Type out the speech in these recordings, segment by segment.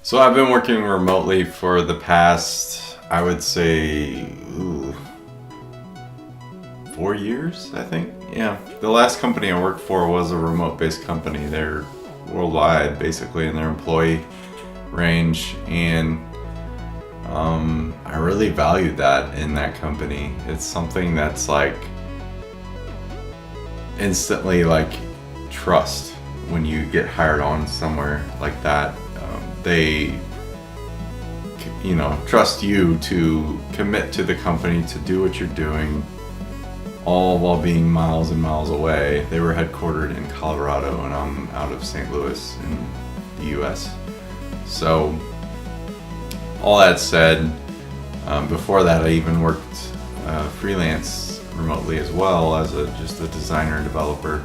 So I've been working remotely for the past, I would say, 4 years, I think. Yeah. The last company I worked for was a remote-based company. They're worldwide, basically, in their employee range. And I really valued that in that company. It's something that's like instantly like trust when you get hired on somewhere like that. They trust you to commit to the company, to do what you're doing, all while being miles and miles away. They were headquartered in Colorado, and I'm out of St. Louis in the US. So all that said, before that I even worked freelance remotely as well as just a designer and developer.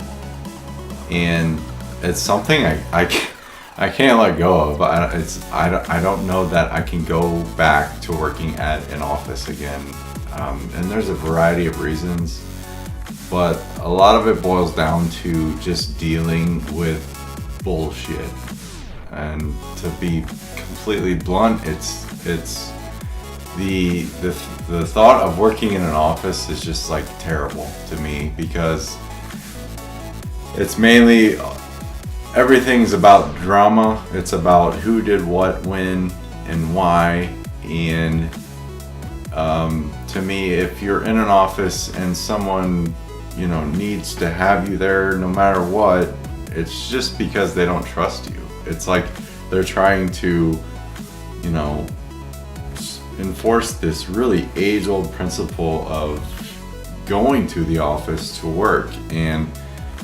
And it's something I can't let go of. I don't know that I can go back to working at an office again. And there's a variety of reasons, but a lot of it boils down to just dealing with bullshit. And to be completely blunt, it's the thought of working in an office is just like terrible to me, because it's mainly everything's about drama. It's about who did what, when, and why. And to me, if you're in an office and someone needs to have you there no matter what, it's just because they don't trust you. It's like they're trying to enforce this really age-old principle of going to the office to work. And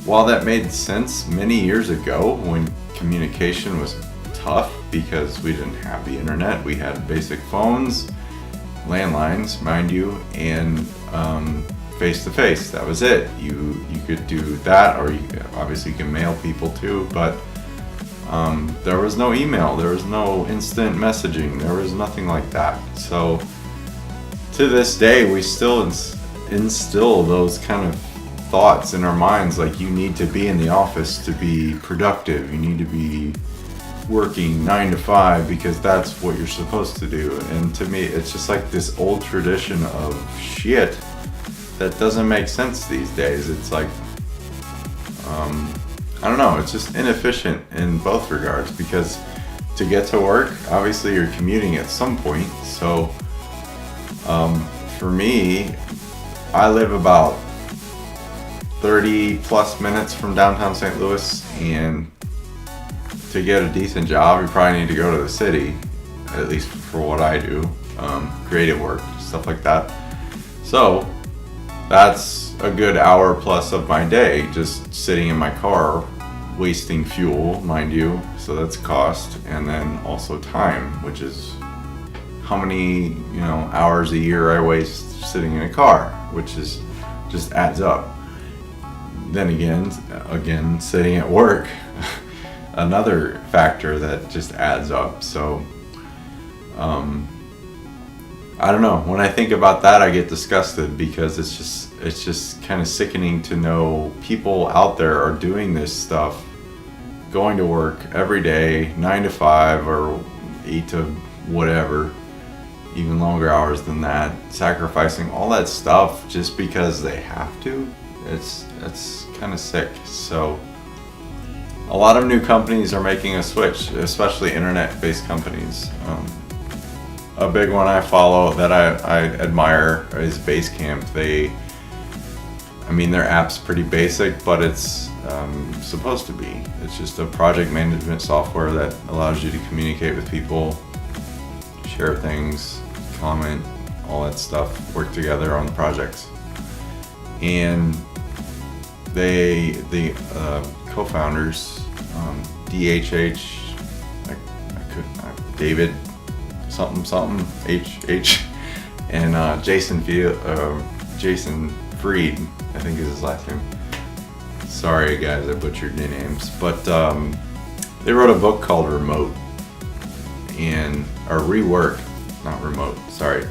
while that made sense many years ago when communication was tough because we didn't have the internet, we had basic phones, landlines, mind you, and face-to-face. That was it. You could do that, or obviously you can mail people too, but there was no email, there was no instant messaging, there was nothing like that. So to this day, we still instill those kind of thoughts in our minds, like you need to be in the office to be productive, you need to be working 9 to 5 because that's what you're supposed to do. And to me, it's just like this old tradition of shit that doesn't make sense these days. It's like I don't know, it's just inefficient in both regards, because to get to work, obviously you're commuting at some point. So for me, I live about 30 plus minutes from downtown St. Louis, and to get a decent job, you probably need to go to the city, at least for what I do, creative work, stuff like that. So that's a good hour plus of my day just sitting in my car, wasting fuel, mind you, so that's cost, and then also time, which is how many hours a year I waste sitting in a car, which is just adds up. Then again, sitting at work, another factor that just adds up. So I don't know, when I think about that, I get disgusted, because it's just kind of sickening to know people out there are doing this stuff, going to work every day, 9 to 5 or 8 to whatever, even longer hours than that, sacrificing all that stuff just because they have to. It's kind of sick. So a lot of new companies are making a switch, especially internet-based companies. A big one I follow that I admire is Basecamp. Their app's pretty basic, but it's supposed to be. It's just a project management software that allows you to communicate with people, share things, comment, all that stuff, work together on projects. And the co-founders, David something H and Jason Fried, I think is his last name. Sorry guys, I butchered your names, but they wrote a book called Remote, or Rework, not Remote, sorry.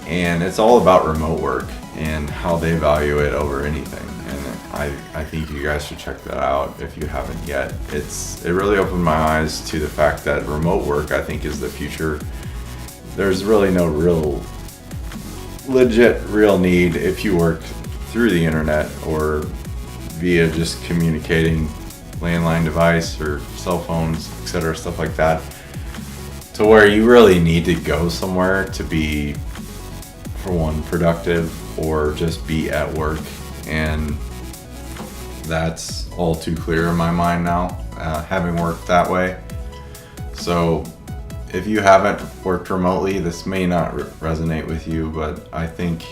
And it's all about remote work and how they value it over anything. And I think you guys should check that out if you haven't yet. It really opened my eyes to the fact that remote work, I think, is the future. There's really no real need if you work through the internet or via just communicating landline device or cell phones, etc., stuff like that, to where you really need to go somewhere to be, for one, productive or just be at work. And that's all too clear in my mind now, having worked that way. So if you haven't worked remotely, this may not resonate with you, but I think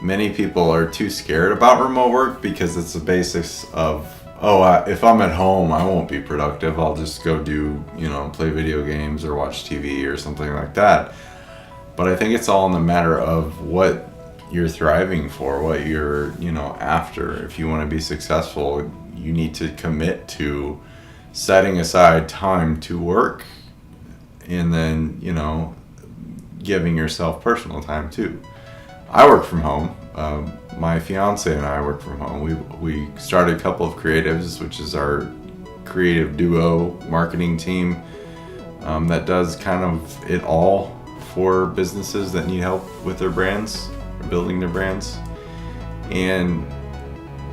many people are too scared about remote work because it's the basics of, if I'm at home, I won't be productive. I'll just go play video games or watch TV or something like that. But I think it's all in the matter of what you're thriving for, what you're, after. If you want to be successful, you need to commit to setting aside time to work and then, giving yourself personal time too. I work from home. My fiance and I work from home. We started a couple of creatives, which is our creative duo marketing team that does kind of it all for businesses that need help with their brands, or building their brands. And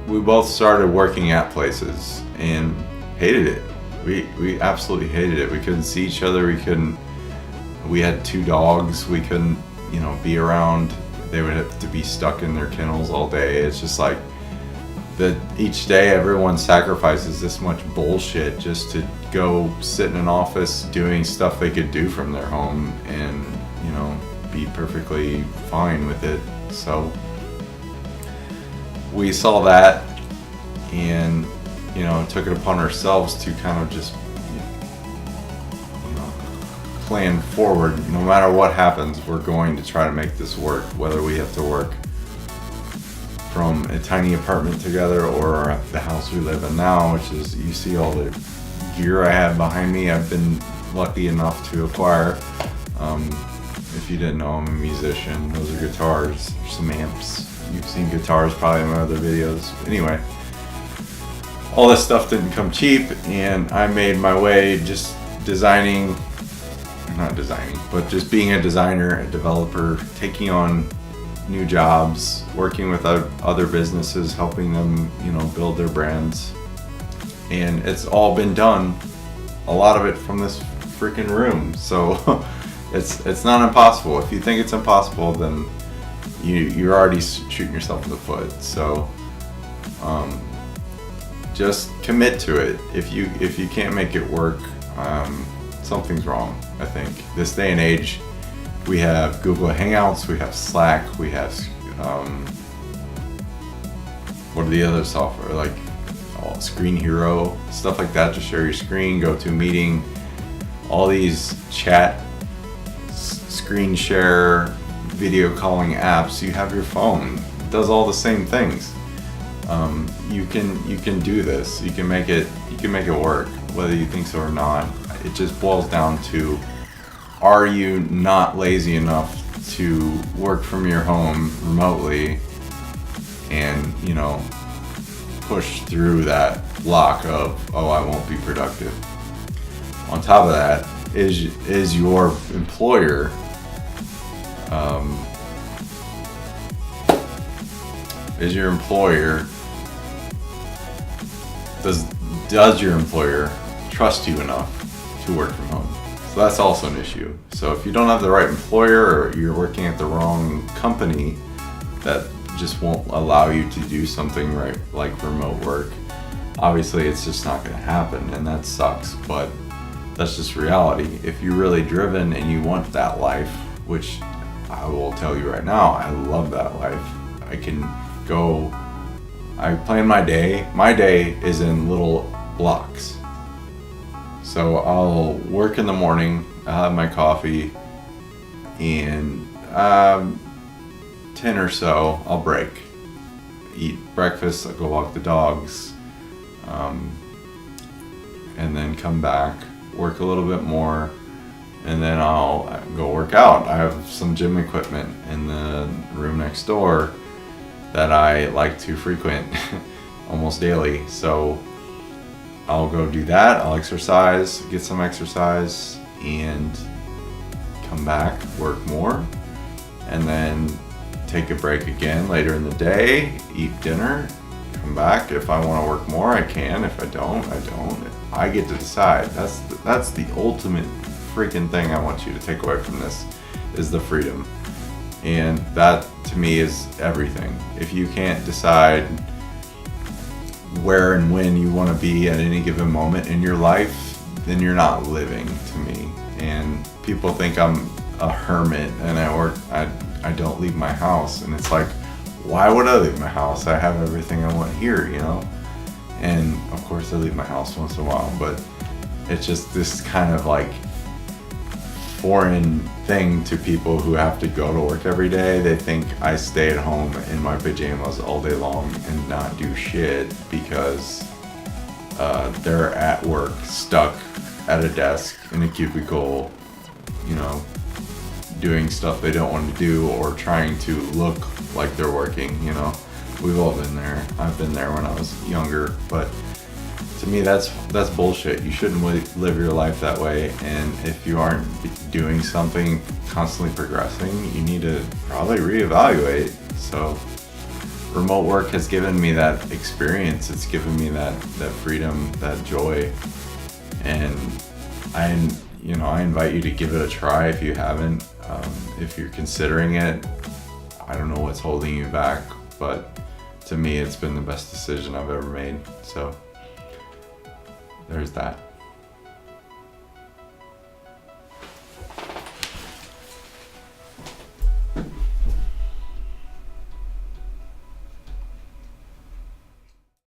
we both started working at places and hated it. We absolutely hated it. We couldn't see each other. We had 2 dogs. We couldn't, be around. They would have to be stuck in their kennels all day. It's just like that each day everyone sacrifices this much bullshit just to go sit in an office doing stuff they could do from their home and, be perfectly fine with it. So we saw that and, took it upon ourselves to kind of just, plan forward. No matter what happens, we're going to try to make this work, whether we have to work from a tiny apartment together or the house we live in now, which is, you see all the gear I have behind me. I've been lucky enough to acquire. If you didn't know, I'm a musician. Those are guitars, some amps. You've seen guitars probably in my other videos. Anyway, all this stuff didn't come cheap, and I made my way just just being a designer, a developer, taking on new jobs, working with other businesses, helping them, build their brands. And it's all been done, a lot of it from this freaking room. So it's not impossible. If you think it's impossible, then you're already shooting yourself in the foot. So just commit to it. If you can't make it work, something's wrong. I think this day and age, we have Google Hangouts, we have Slack, we have what are the other software, like Screen Hero, stuff like that to share your screen, go to a meeting, all these chat, screen share, video calling apps. You have your phone, it does all the same things. You can do this. You can make it work, whether you think so or not. It just boils down to, are you not lazy enough to work from your home remotely and, push through that block of, I won't be productive. On top of that, is your employer does your employer trust you enough to work from home? So that's also an issue. So if you don't have the right employer, or you're working at the wrong company that just won't allow you to do something right, like remote work, obviously it's just not going to happen, and that sucks, but that's just reality. If you're really driven and you want that life, which I will tell you right now, I love that life. I plan my day. My day is in little blocks. So I'll work in the morning, I'll have my coffee, and 10 or so, I'll break. Eat breakfast, I'll go walk the dogs, and then come back, work a little bit more, and then I'll go work out. I have some gym equipment in the room next door that I like to frequent. almost daily. So I'll go do that, I'll exercise, get some exercise, and come back, work more, and then take a break again later in the day, eat dinner, come back. If I want to work more, I can. If I don't, I don't. I get to decide. That's the ultimate freaking thing I want you to take away from this, is the freedom. And that to me is everything. If you can't decide where and when you want to be at any given moment in your life, then you're not living to me. And people think I'm a hermit and I don't leave my house, and it's like, why would I leave my house? I have everything I want here, you know? And of course I leave my house once in a while, but it's just this kind of like foreign thing to people who have to go to work every day. They think I stay at home in my pajamas all day long and not do shit because they're at work, stuck at a desk in a cubicle, you know, doing stuff they don't want to do or trying to look like they're working, you know. We've all been there. I've been there when I was younger, but to me that's bullshit. You shouldn't live your life that way, and if you aren't doing something, constantly progressing, you need to probably reevaluate. So remote work has given me that experience. It's given me that freedom, that joy, and I invite you to give it a try if you haven't. If you're considering it, I don't know what's holding you back, but to me it's been the best decision I've ever made. So there's that.